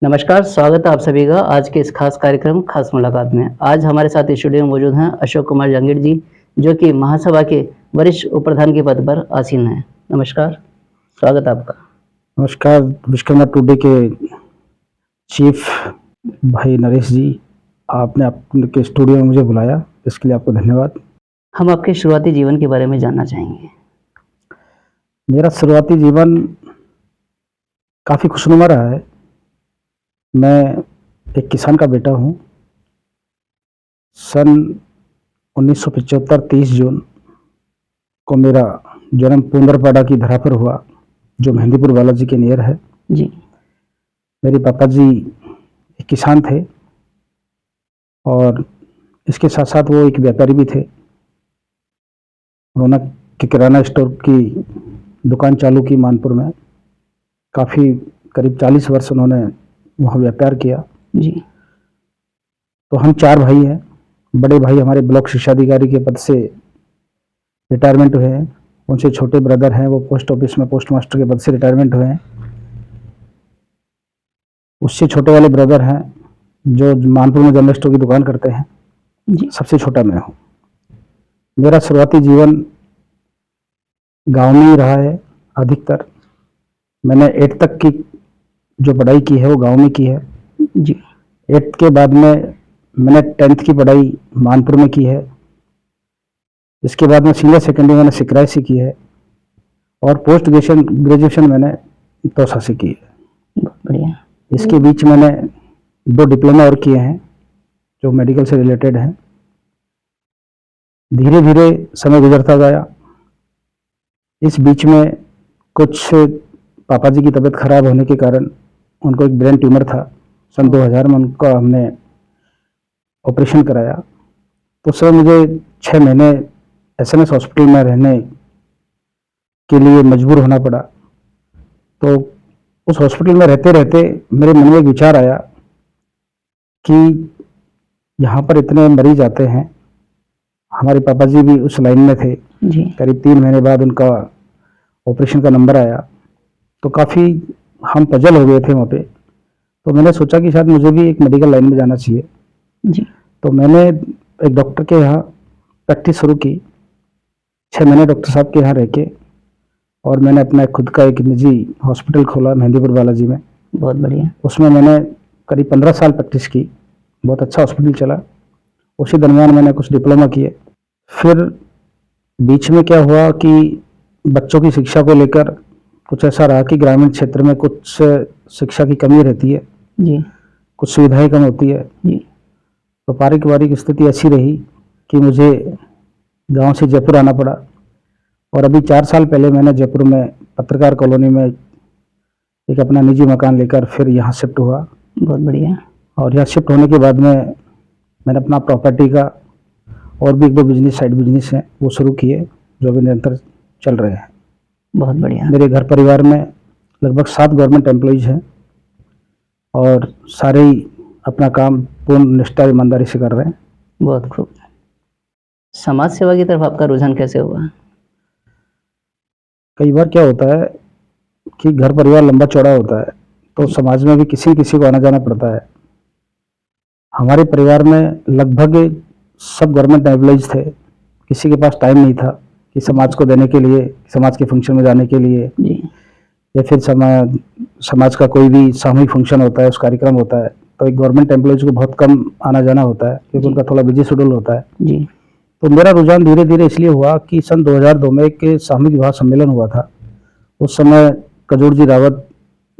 नमस्कार, स्वागत है आप सभी का आज के इस खास कार्यक्रम खास मुलाकात में। आज हमारे साथ स्टूडियो में मौजूद हैं अशोक कुमार जंगीर जी, जो कि महासभा के वरिष्ठ उप-प्रधान के पद पर आसीन हैं। नमस्कार, स्वागत है आपका। नमस्कार। विश्वकर्मा टुडे के चीफ भाई नरेश जी, आपने आपके स्टूडियो में मुझे बुलाया, इसके लिए आपको धन्यवाद। हम आपके शुरुआती जीवन के बारे में जानना चाहेंगे। मेरा शुरुआती जीवन काफ़ी खुशनुमा रहा है। मैं एक किसान का बेटा हूँ। सन 1975 30 जून को मेरा जन्म पुंडरपाड़ा की धरा पर हुआ, जो मेहंदीपुर बालाजी के नियर है। जी, मेरे पापा जी एक किसान थे और इसके साथ-साथ वो एक व्यापारी भी थे। उन्होंने किराना स्टोर की दुकान चालू की मानपुर में। काफ़ी करीब 40 वर्ष उन्होंने वहाँ व्यापार किया। जी, तो हम 4 भाई हैं। बड़े भाई हमारे ब्लॉक शिक्षाधिकारी के पद से रिटायरमेंट हुए हैं। उनसे छोटे ब्रदर हैं, वो पोस्ट ऑफिस में पोस्ट मास्टर के पद से रिटायरमेंट हुए हैं। उससे छोटे वाले ब्रदर हैं, जो मानपुर में जनरल स्टोर की दुकान करते हैं। जी, सबसे छोटा मैं हूँ। मेरा शुरुआती जीवन गाँव में ही रहा है अधिकतर। मैंने 8 तक की जो पढ़ाई की है वो गाँव में की है। जी, 8 के बाद में मैंने 10th की पढ़ाई मानपुर में की है। इसके बाद में सीनियर सेकेंडरी मैंने सिकराय से की है और पोस्ट ग्रेजुएशन मैंने तौसा से की है। बहुत बढ़िया। इसके बीच मैंने 2 डिप्लोमा और किए हैं, जो मेडिकल से रिलेटेड हैं। धीरे-धीरे समय गुजरता गया। इस बीच में कुछ पापा जी की तबीयत खराब होने के कारण उनको एक ब्रेन ट्यूमर था। सन 2000 में उनका हमने ऑपरेशन कराया। तो उस समय मुझे 6 महीने एसएमएस हॉस्पिटल में रहने के लिए मजबूर होना पड़ा। तो उस हॉस्पिटल में रहते-रहते मेरे मन में एक विचार आया कि यहाँ पर इतने मरीज आते हैं। हमारे पापा जी भी उस लाइन में थे। जी, करीब 3 महीने बाद उनका ऑपरेशन का नंबर आया, तो काफ़ी हम पजल हो गए थे वहाँ पे। तो मैंने सोचा कि शायद मुझे भी एक मेडिकल लाइन में जाना चाहिए। जी, तो मैंने एक डॉक्टर के यहाँ प्रैक्टिस शुरू की। 6 महीने डॉक्टर साहब के यहाँ रह के और मैंने अपना खुद का एक निजी हॉस्पिटल खोला मेहंदीपुर बालाजी में। बहुत बढ़िया। उसमें मैंने करीब 15 साल प्रैक्टिस की। बहुत अच्छा हॉस्पिटल चला। उसी दरमियान मैंने कुछ डिप्लोमा किए। फिर बीच में क्या हुआ कि बच्चों की शिक्षा को लेकर कुछ ऐसा रहा कि ग्रामीण क्षेत्र में कुछ शिक्षा की कमी रहती है, जी, कुछ सुविधाएं कम होती है। जी, तो पारिवारिक स्थिति ऐसी रही कि मुझे गांव से जयपुर आना पड़ा। और अभी 4 साल पहले मैंने जयपुर में पत्रकार कॉलोनी में एक अपना निजी मकान लेकर फिर यहाँ शिफ्ट हुआ। बहुत बढ़िया। और यहाँ शिफ्ट होने के बाद में मैंने अपना प्रॉपर्टी का और भी 1-2 बिजनेस, साइड बिजनेस हैं, वो शुरू किए, जो अभी निरंतर चल रहे हैं। बहुत बढ़िया। मेरे घर परिवार में लगभग 7 गवर्नमेंट एम्प्लॉइज हैं और सारे ही अपना काम पूर्ण निष्ठा ईमानदारी से कर रहे हैं। बहुत खूब। समाज सेवा की तरफ आपका रुझान कैसे हुआ? कई बार क्या होता है कि घर परिवार लंबा चौड़ा होता है, तो समाज में भी किसी न किसी को आना जाना पड़ता है। हमारे परिवार में लगभग सब गवर्नमेंट एम्प्लॉइज थे। किसी के पास टाइम नहीं था कि समाज को देने के लिए, समाज के फंक्शन में जाने के लिए, जी, या फिर समाज का कोई भी सामूहिक फंक्शन होता है, उस कार्यक्रम होता है, तो एक गवर्नमेंट एम्प्लॉइज को बहुत कम आना जाना होता है, क्योंकि उनका थोड़ा बिजी शेड्यूल होता है। जी, तो मेरा रुझान धीरे धीरे इसलिए हुआ कि सन 2002 में एक सामूहिक विवाह सम्मेलन हुआ था। उस समय कजोर जी रावत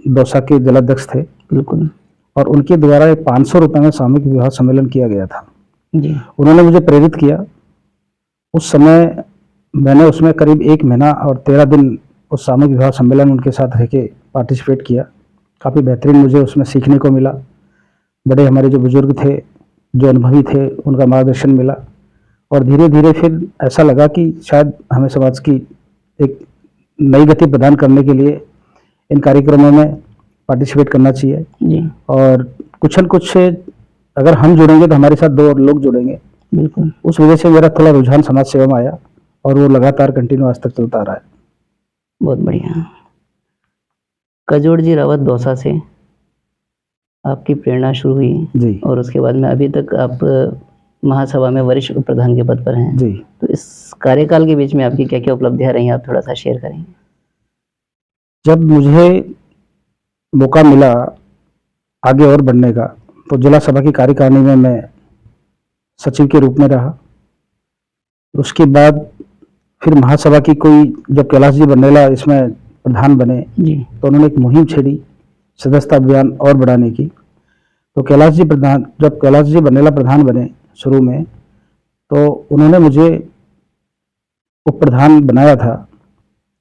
दौसा के जिलाध्यक्ष थे बिल्कुल। और उनके द्वारा 500 रुपये में सामूहिक विवाह सम्मेलन किया गया था। जी, उन्होंने मुझे प्रेरित किया। उस समय मैंने उसमें करीब 1 महीना और 13 दिन उस सामूहिक विवाह सम्मेलन उनके साथ रह के पार्टिसिपेट किया। काफ़ी बेहतरीन मुझे उसमें सीखने को मिला। बड़े हमारे जो बुजुर्ग थे, जो अनुभवी थे, उनका मार्गदर्शन मिला। और धीरे धीरे फिर ऐसा लगा कि शायद हमें समाज की एक नई गति प्रदान करने के लिए इन कार्यक्रमों में पार्टिसिपेट करना चाहिए। जी, और कुछ न कुछ अगर हम जुड़ेंगे तो हमारे साथ 2 और लोग जुड़ेंगे। बिल्कुल। उस वजह से मेरा थोड़ा रुझान समाज सेवा में आया और वो लगातार कंटिन्यू आज तक चलता आ रहा है। बहुत बढ़िया। कजोड़ जी रावत दौसा से आपकी प्रेरणा शुरू हुई जी और उसके बाद में अभी तक आप महासभा में वरिष्ठ उप प्रधान के पद पर हैं। जी। तो इस कार्यकाल के बीच में आपकी क्या-क्या उपलब्धियाँ रही हैं, आप थोड़ा-सा शेयर करेंगे? जब मुझे मौका मिला आगे और बढ़ने का, तो जिला सभा की कार्यकारिणी में मैं सचिव के रूप में रहा। उसके बाद फिर महासभा की कोई, जब कैलाश जी बंडेला इसमें प्रधान बने, जी, तो उन्होंने एक मुहिम छेड़ी सदस्यता अभियान और बढ़ाने की। तो जब कैलाश जी बंडेला प्रधान बने शुरू में, तो उन्होंने मुझे उप प्रधान बनाया था।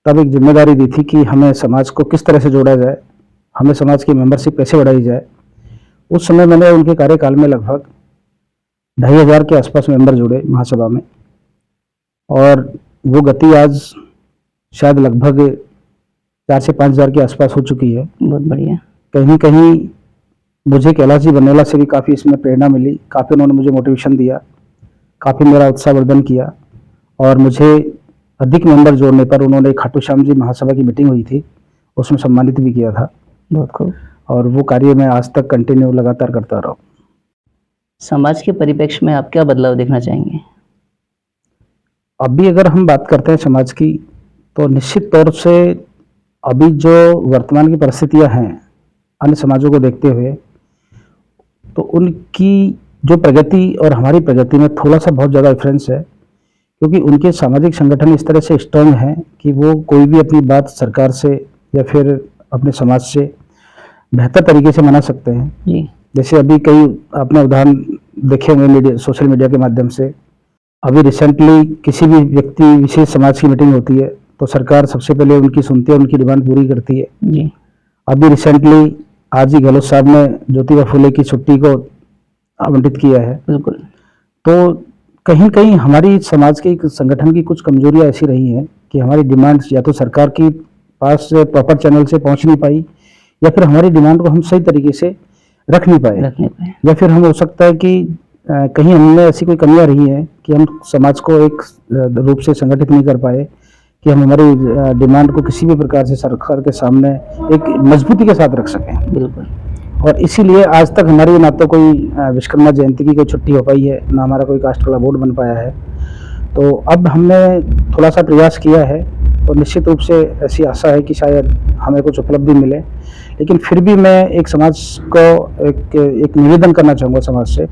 तब एक जिम्मेदारी दी थी कि हमें समाज को किस तरह से जोड़ा जाए, हमें समाज की मेंबरशिप कैसे बढ़ाई जाए। उस समय मैंने उनके कार्यकाल में लगभग 2500 के आसपास मेंबर जुड़े महासभा में, और वो गति आज शायद लगभग 4 से 5,000 के आसपास हो चुकी है। बहुत बढ़िया। कहीं कहीं मुझे कैलाश जी बंडेला से भी काफ़ी इसमें प्रेरणा मिली, काफ़ी उन्होंने मुझे मोटिवेशन दिया, काफ़ी मेरा उत्साहवर्धन किया, और मुझे अधिक मेंबर जोड़ने पर उन्होंने खाटू श्याम जी महासभा की मीटिंग हुई थी, उसमें सम्मानित भी किया था। बहुत खूब। और वो कार्य मैं आज तक कंटिन्यू लगातार करता रहा हूँ। समाज के परिप्रेक्ष्य में आप क्या बदलाव देखना चाहेंगे? अभी अगर हम बात करते हैं समाज की, तो निश्चित तौर से अभी जो वर्तमान की परिस्थितियां हैं अन्य समाजों को देखते हुए, तो उनकी जो प्रगति और हमारी प्रगति में थोड़ा सा बहुत ज़्यादा डिफरेंस है, क्योंकि उनके सामाजिक संगठन इस तरह से स्ट्रांग हैं कि वो कोई भी अपनी बात सरकार से या फिर अपने समाज से बेहतर तरीके से मना सकते हैं। जी, जैसे अभी कई आपने उदाहरण देखे होंगे मीडिया, सोशल मीडिया के माध्यम से। अभी रिसेंटली किसी भी व्यक्ति विशेष समाज की मीटिंग होती है, तो सरकार सबसे पहले उनकी सुनती है, उनकी डिमांड पूरी करती है। जी, अभी रिसेंटली आज ही गहलोत साहब ने ज्योतिबा फुले की छुट्टी को आवंटित किया है। बिल्कुल। तो कहीं कहीं हमारी समाज के संगठन की कुछ कमजोरियां ऐसी रही हैं कि हमारी डिमांड्स या तो सरकार की पास प्रॉपर चैनल से पहुंच नहीं पाई, या फिर हमारी डिमांड को हम सही तरीके से रख नहीं पाए, या फिर हम हो सकता है कि कहीं हमने ऐसी कोई कमियां रही हैं कि हम समाज को एक रूप से संगठित नहीं कर पाए कि हम हमारी डिमांड को किसी भी प्रकार से सरकार के सामने एक मजबूती के साथ रख सकें। बिल्कुल। और इसीलिए आज तक हमारी ना तो कोई विश्वकर्मा जयंती की कोई छुट्टी हो पाई है, ना हमारा कोई कास्ट कला बोर्ड बन पाया है। तो अब हमने थोड़ा सा प्रयास किया है, तो निश्चित रूप से ऐसी आशा है कि शायद हमें कुछ उपलब्धि मिले। लेकिन फिर भी मैं एक समाज को एक निवेदन करना चाहूँगा समाज से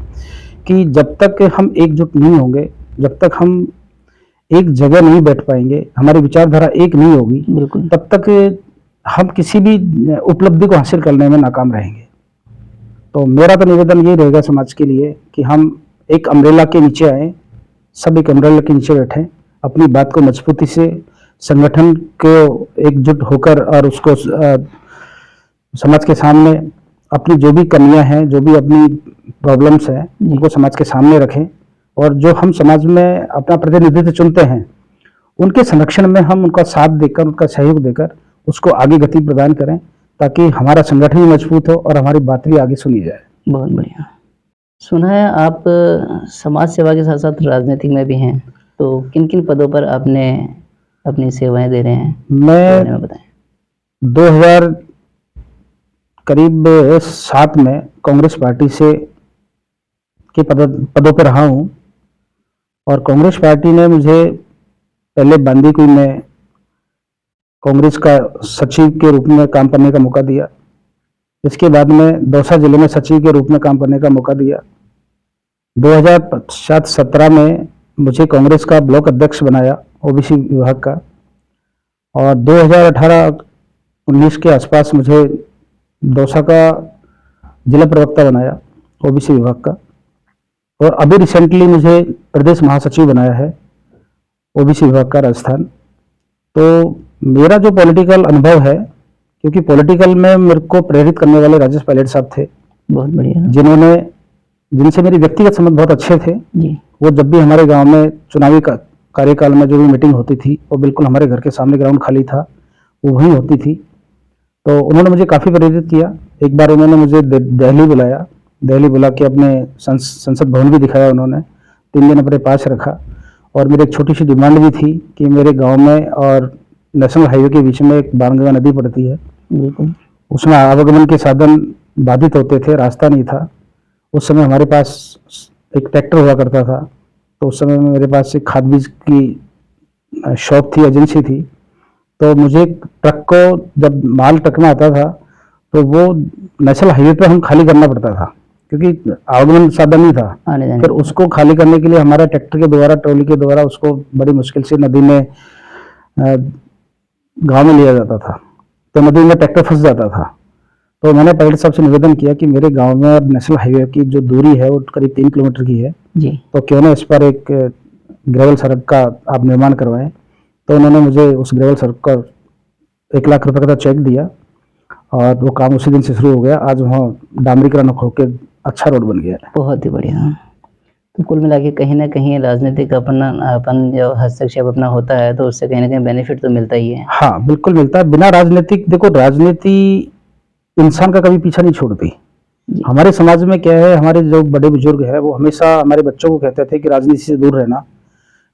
कि जब तक हम एकजुट नहीं होंगे, जब तक हम एक जगह नहीं बैठ पाएंगे, हमारी विचारधारा एक नहीं होगी, बिल्कुल। तब तक हम किसी भी उपलब्धि को हासिल करने में नाकाम रहेंगे। तो मेरा तो निवेदन ये रहेगा समाज के लिए कि हम एक अम्ब्रेला के नीचे आए, सब एक अम्ब्रेला के नीचे बैठें, अपनी बात को मजबूती से संगठन को एकजुट होकर और उसको समाज के सामने अपनी जो भी कमियां हैं, जो भी अपनी प्रॉब्लम्स हैं, उनको समाज के सामने रखें, और जो हम समाज में अपना प्रतिनिधित्व चुनते हैं उनके संरक्षण में हम उनका साथ देकर, उनका सहयोग देकर उसको आगे गति प्रदान करें, ताकि हमारा संगठन भी मजबूत हो और हमारी बात भी आगे सुनी जाए। बहुत बढ़िया। सुना है आप समाज सेवा के साथ साथ राजनीतिक में भी हैं, तो किन किन पदों पर आपने अपनी सेवाएं दे रहे हैं, मैं में बताएं। 2000 करीब 7 में कांग्रेस पार्टी से के पदों पर रहा हूँ, और कांग्रेस पार्टी ने मुझे पहले बांदीकुई में कांग्रेस का सचिव के रूप में काम करने का मौका दिया। इसके बाद में दौसा जिले में सचिव के रूप में काम करने का मौका दिया। 2017 में मुझे कांग्रेस का ब्लॉक अध्यक्ष बनाया ओबीसी विभाग का, और 2018-19 के आसपास मुझे दौसा का जिला प्रवक्ता बनाया ओबीसी विभाग का, और अभी रिसेंटली मुझे प्रदेश महासचिव बनाया है ओबीसी विभाग का राजस्थान। तो मेरा जो पॉलिटिकल अनुभव है, क्योंकि पॉलिटिकल में मेरे को प्रेरित करने वाले राजेश पायलट साहब थे, बहुत बढ़िया, जिनसे मेरी व्यक्तिगत संबंध बहुत अच्छे थे। जी, वो जब भी हमारे गांव में चुनावी कार्यकाल में जो भी मीटिंग होती थी, वो बिल्कुल हमारे घर के सामने ग्राउंड खाली था, वो वहीं होती थी। तो उन्होंने मुझे काफ़ी प्रेरित किया। एक बार उन्होंने मुझे दिल्ली बुलाया, दिल्ली बुला के अपने संसद भवन भी दिखाया उन्होंने, 3 दिन अपने पास रखा, और मेरी एक छोटी सी डिमांड भी थी कि मेरे गांव में और नेशनल हाईवे के बीच में एक बाणगंगा नदी पड़ती है, बिल्कुल, उसमें आवागमन के साधन बाधित होते थे, रास्ता नहीं था। उस समय हमारे पास एक ट्रैक्टर हुआ करता था, तो उस समय में मेरे पास एक खाद बीज की शॉप थी, एजेंसी थी। तो मुझे ट्रक को, जब माल ट्रक में आता था तो वो नेशनल हाईवे पे हम खाली करना पड़ता था, क्योंकि आवागमन साधन नहीं था। आने जाने फिर उसको खाली करने के लिए हमारा ट्रैक्टर के द्वारा, ट्रॉली के द्वारा उसको बड़ी मुश्किल से नदी में, गांव में लिया जाता था। तो नदी में ट्रैक्टर फंस जाता था। तो मैंने कलेक्टर साहब से निवेदन किया कि मेरे गांव में और नेशनल हाईवे की जो दूरी है वो करीब 3 किलोमीटर की है, जी। तो क्यों ना इस पर एक ग्रेवल सड़क का आप निर्माण करवाएं। तो उन्होंने मुझे उस ग्रेवल सड़क का 1 लाख रुपए का चेक दिया और वो काम उसी दिन से शुरू हो गया। आज वहाँ डामरीकरण होकर अच्छा रोड बन गया है। बहुत ही बढ़िया। तो कुल मिला के कहीं ना कहीं राजनीतिक अपन जो हस्तक्षेप अपना होता है तो उससे कहीं ना कहीं बेनिफिट तो मिलता ही है। हाँ, बिल्कुल मिलता है। बिना राजनीतिक, देखो राजनीति इंसान का कभी पीछा नहीं छोड़ती। जी। हमारे समाज में क्या है, हमारे जो बड़े बुजुर्ग हैं वो हमेशा हमारे बच्चों को कहते थे कि राजनीति से दूर रहना,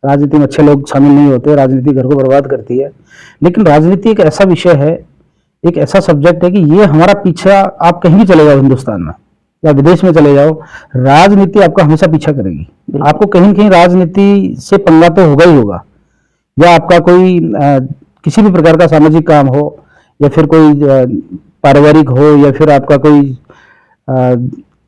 राजनीति में अच्छे लोग शामिल नहीं होते, राजनीति घर को बर्बाद करती है। लेकिन राजनीति एक ऐसा विषय है, एक ऐसा सब्जेक्ट है कि ये हमारा पीछा, आप कहीं भी चले जाओ हिंदुस्तान में या विदेश में चले जाओ, राजनीति आपका हमेशा पीछा करेगी। आपको कहीं न कहीं राजनीति से पंगा तो होगा ही होगा, या आपका कोई किसी भी प्रकार का सामाजिक काम हो, या फिर कोई पारिवारिक हो, या फिर आपका कोई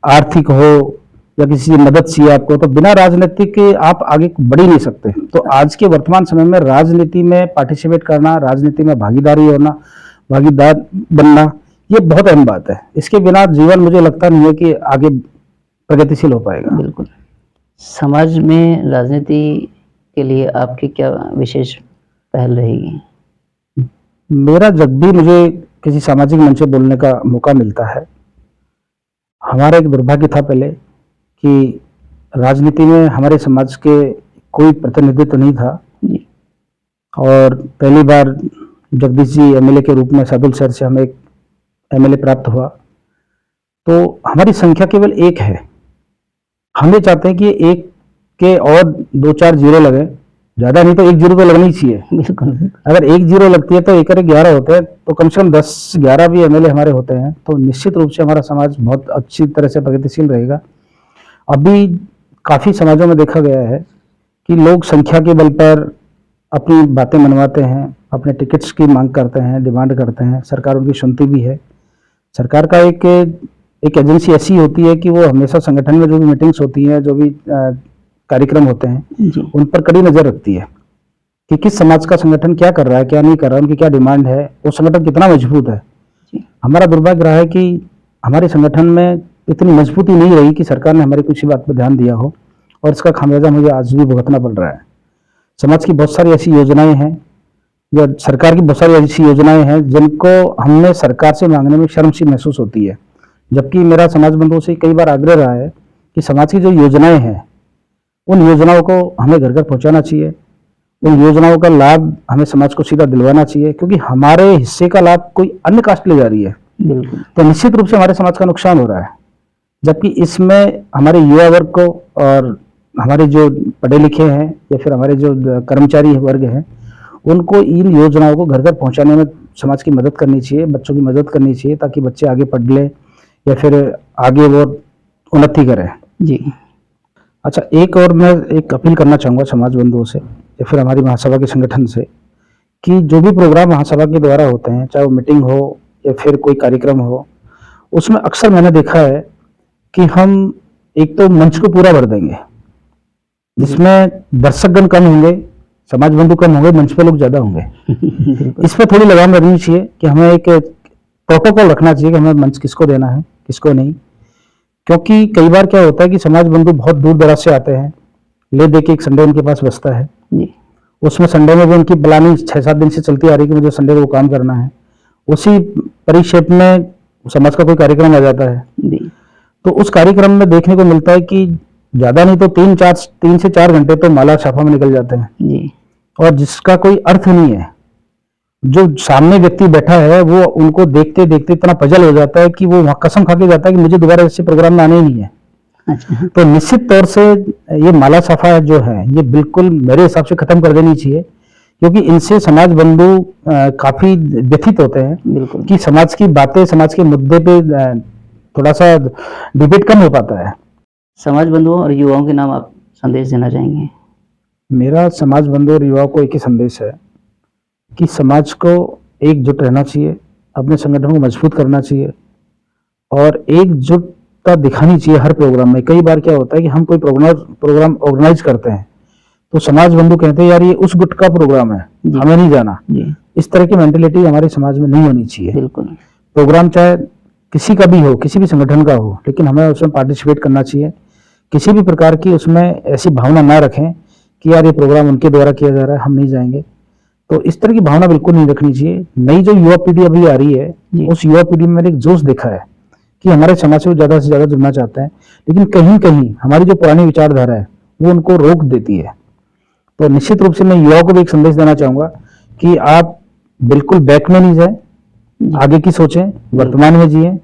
आर्थिक हो, या किसी की मदद चाहिए आपको, तो बिना राजनीति के आप आगे बढ़ ही नहीं सकते। तो आज के वर्तमान समय में राजनीति में पार्टिसिपेट करना, राजनीति में भागीदार बनना, ये बहुत अहम बात है। इसके बिना जीवन, मुझे लगता नहीं है कि आगे प्रगतिशील हो पाएगा। बिल्कुल। समाज में राजनीति के लिए आपकी क्या विशेष पहल रहेगी? मेरा जब भी मुझे किसी सामाजिक मंच पे बोलने का मौका मिलता है, हमारा एक दुर्भाग्य था पहले कि राजनीति में हमारे समाज के कोई प्रतिनिधित्व नहीं था। जी। और पहली बार जगदीश जी एमएलए के रूप में सादुल शहर से हमें एक एमएलए प्राप्त हुआ, तो हमारी संख्या केवल 1 है। हम ये चाहते हैं कि 1 के और 2-4 जीरो लगे, ज्यादा नहीं तो 1 जीरो तो लगनी ही चाहिए। बिल्कुल। अगर 1 जीरो लगती है तो 1 और 11 होते हैं, तो कम से कम 10-11 भी एमएलए हमारे होते हैं, तो निश्चित रूप से हमारा समाज बहुत अच्छी तरह से प्रगतिशील रहेगा। अभी काफी समाजों में देखा गया है कि लोग संख्या के बल पर अपनी बातें मनवाते हैं, अपने टिकट्स की मांग करते हैं, डिमांड करते हैं, सरकार उनकी सुनती भी है। सरकार का एक एजेंसी ऐसी होती है कि वो हमेशा संगठन में जो भी मीटिंग्स होती हैं, जो भी कार्यक्रम होते हैं, जी। उन पर कड़ी नजर रखती है कि किस समाज का संगठन क्या कर रहा है, क्या नहीं कर रहा है, उनकी क्या डिमांड है, वो संगठन कितना मजबूत है। जी। हमारा दुर्भाग्य रहा है कि हमारे संगठन में इतनी मजबूती नहीं रही कि सरकार ने हमारी किसी बात पर ध्यान दिया हो, और इसका खामियाजा मुझे आज भी भुगतना पड़ रहा है। समाज की बहुत सारी ऐसी योजनाएं हैं, या सरकार की बहुत सारी ऐसी योजनाएं हैं जिनको हमें सरकार से मांगने में शर्म सी महसूस होती है। जबकि मेरा समाज बंधुओं से कई बार आग्रह रहा है कि समाज की जो योजनाएं हैं, उन योजनाओं को हमें घर घर पहुंचाना चाहिए, उन योजनाओं का लाभ हमें समाज को सीधा दिलवाना चाहिए, क्योंकि हमारे हिस्से का लाभ कोई अन्य कास्ट ले जा रही है। बिल्कुल। तो निश्चित रूप से हमारे समाज का नुकसान हो रहा है। जबकि इसमें हमारे युवा वर्ग को, और हमारे जो पढ़े लिखे हैं, या फिर हमारे जो कर्मचारी वर्ग हैं, उनको इन योजनाओं को घर घर पहुंचाने में समाज की मदद करनी चाहिए, बच्चों की मदद करनी चाहिए, ताकि बच्चे आगे पढ़ ले या फिर आगे वो उन्नति करें। जी। अच्छा, एक और मैं एक अपील करना चाहूँगा समाज बंधुओं से, या फिर हमारी महासभा के संगठन से, कि जो भी प्रोग्राम महासभा के द्वारा होते हैं, चाहे वो मीटिंग हो या फिर कोई कार्यक्रम हो, उसमें अक्सर मैंने देखा है कि हम एक तो मंच को पूरा भर देंगे, जिसमें दर्शकगण कम होंगे, समाज बंधु कम होंगे, मंच पे लोग ज्यादा होंगे। इस पर थोड़ी लगाम रखनी चाहिए कि हमें एक प्रोटोकॉल रखना चाहिए कि हमें मंच किसको देना है, किसको नहीं। क्योंकि कई बार क्या होता है कि समाज बंधु बहुत दूर दराज से आते हैं, ले दे के एक संडे उनके पास बसता है, उसमें संडे में भी उनकी प्लानिंग 6-7 दिन से चलती आ रही है कि मुझे संडे को काम करना है। उसी परिक्षेप में समाज का कोई कार्यक्रम आ जाता है, तो उस कार्यक्रम में देखने को मिलता है कि ज्यादा नहीं तो 3 से 4 घंटे तो माला छापा में निकल जाते हैं जी। और जिसका कोई अर्थ नहीं है। जो सामने व्यक्ति बैठा है वो उनको देखते देखते इतना पजल हो जाता है कि वो वहां कसम खा के जाता है कि मुझे दोबारा ऐसे प्रोग्राम में आना ही नहीं है। अच्छा। तो निश्चित तौर से ये माला छापा जो है ये बिल्कुल मेरे हिसाब से खत्म कर देनी चाहिए, क्योंकि इनसे समाज बंधु काफी व्यथित होते हैं बिल्कुल कि समाज की बातें, समाज के मुद्दे पे थोड़ा सा डिबेट कम हो पाता है। समाज बंधुओं और युवाओं के नाम आप संदेश देना चाहेंगे? मेरा समाज बंधु और युवाओं को एक ही संदेश है कि समाज को एकजुट रहना चाहिए, अपने संगठन को मजबूत करना चाहिए और एकजुटता दिखानी चाहिए हर प्रोग्राम में। कई बार क्या होता है कि हम कोई प्रोग्राम ऑर्गेनाइज करते हैं तो समाज बंधु कहते हैं यार ये उस गुट का प्रोग्राम है, जी। हमें नहीं जाना। जी, इस तरह की मेंटेलिटी हमारे समाज में नहीं होनी चाहिए। बिल्कुल। प्रोग्राम चाहे किसी का भी हो, किसी भी संगठन का हो, लेकिन हमें उसमें पार्टिसिपेट करना चाहिए। किसी भी प्रकार की उसमें ऐसी भावना ना रखें कि यार ये प्रोग्राम उनके द्वारा किया जा रहा है, हम नहीं जाएंगे। तो इस तरह की भावना बिल्कुल नहीं रखनी चाहिए। नई जो युवा पीढ़ी अभी आ रही है, जी। उस युवा पीढ़ी में मैंने एक जोश देखा है कि हमारे समाज से वो ज्यादा से ज्यादा जुड़ना चाहते हैं, लेकिन कहीं कहीं हमारी जो पुरानी विचारधारा है वो उनको रोक देती है। तो निश्चित रूप से मैं युवाओं को भी एक संदेश देना चाहूंगा कि आप बिल्कुल बैक में नहीं जाए, जी। आगे की सोचें, वर्तमान में जिए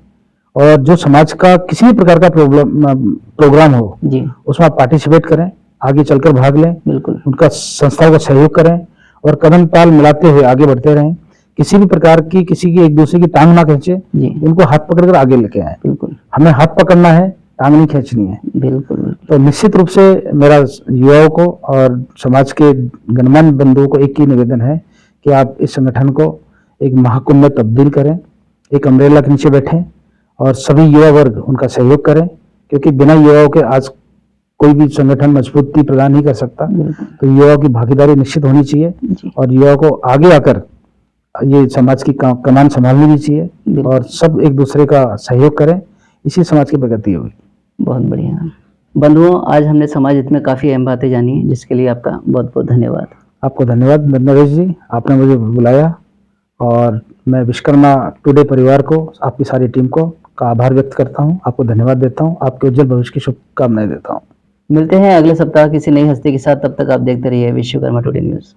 और जो समाज का किसी भी प्रकार का प्रोग्राम हो जी, उसमें आप पार्टिसिपेट करें, आगे चलकर भाग लें, बिल्कुल। उनका संस्थाओं का सहयोग करें और कदम ताल मिलाते हुए आगे बढ़ते रहें। किसी भी प्रकार की किसी की एक दूसरे की टांग ना खींचे, जी, उनको हाथ पकड़कर आगे लेके आए। बिल्कुल, हमें हाथ पकड़ना है, टांग नहीं खींचनी है। बिल्कुल, बिल्कुल। तो निश्चित रूप से मेरा युवाओं को और समाज के गणमान्य बंधुओं को एक ही निवेदन है कि आप इस संगठन को एक महाकुंभ में तब्दील करें, एक अम्ब्रेला के नीचे बैठें और सभी युवा वर्ग उनका सहयोग करें, क्योंकि बिना युवाओं के आज कोई भी संगठन मजबूती प्रदान नहीं कर सकता। बिल्कुल। तो युवाओं की भागीदारी निश्चित होनी चाहिए जी, और युवाओं को आगे आकर ये समाज की कमान संभालनी भी चाहिए बिल्कुल। और सब एक दूसरे का सहयोग करें, इसी समाज की प्रगति होगी। बहुत बढ़िया। बंधुओं, आज हमने समाज हित में काफ़ी अहम बातें जानी, जिसके लिए आपका बहुत बहुत धन्यवाद। आपको धन्यवाद नरेश जी, आपने मुझे बुलाया और मैं विश्वकर्मा टुडे परिवार को, आपकी सारी टीम को का आभार व्यक्त करता हूं। आपको धन्यवाद देता हूं, आपके उज्जवल भविष्य की शुभकामनाएं देता हूं। मिलते हैं अगले सप्ताह किसी नई हस्ती के साथ। तब तक आप देखते रहिए विश्वकर्मा टुडे न्यूज़।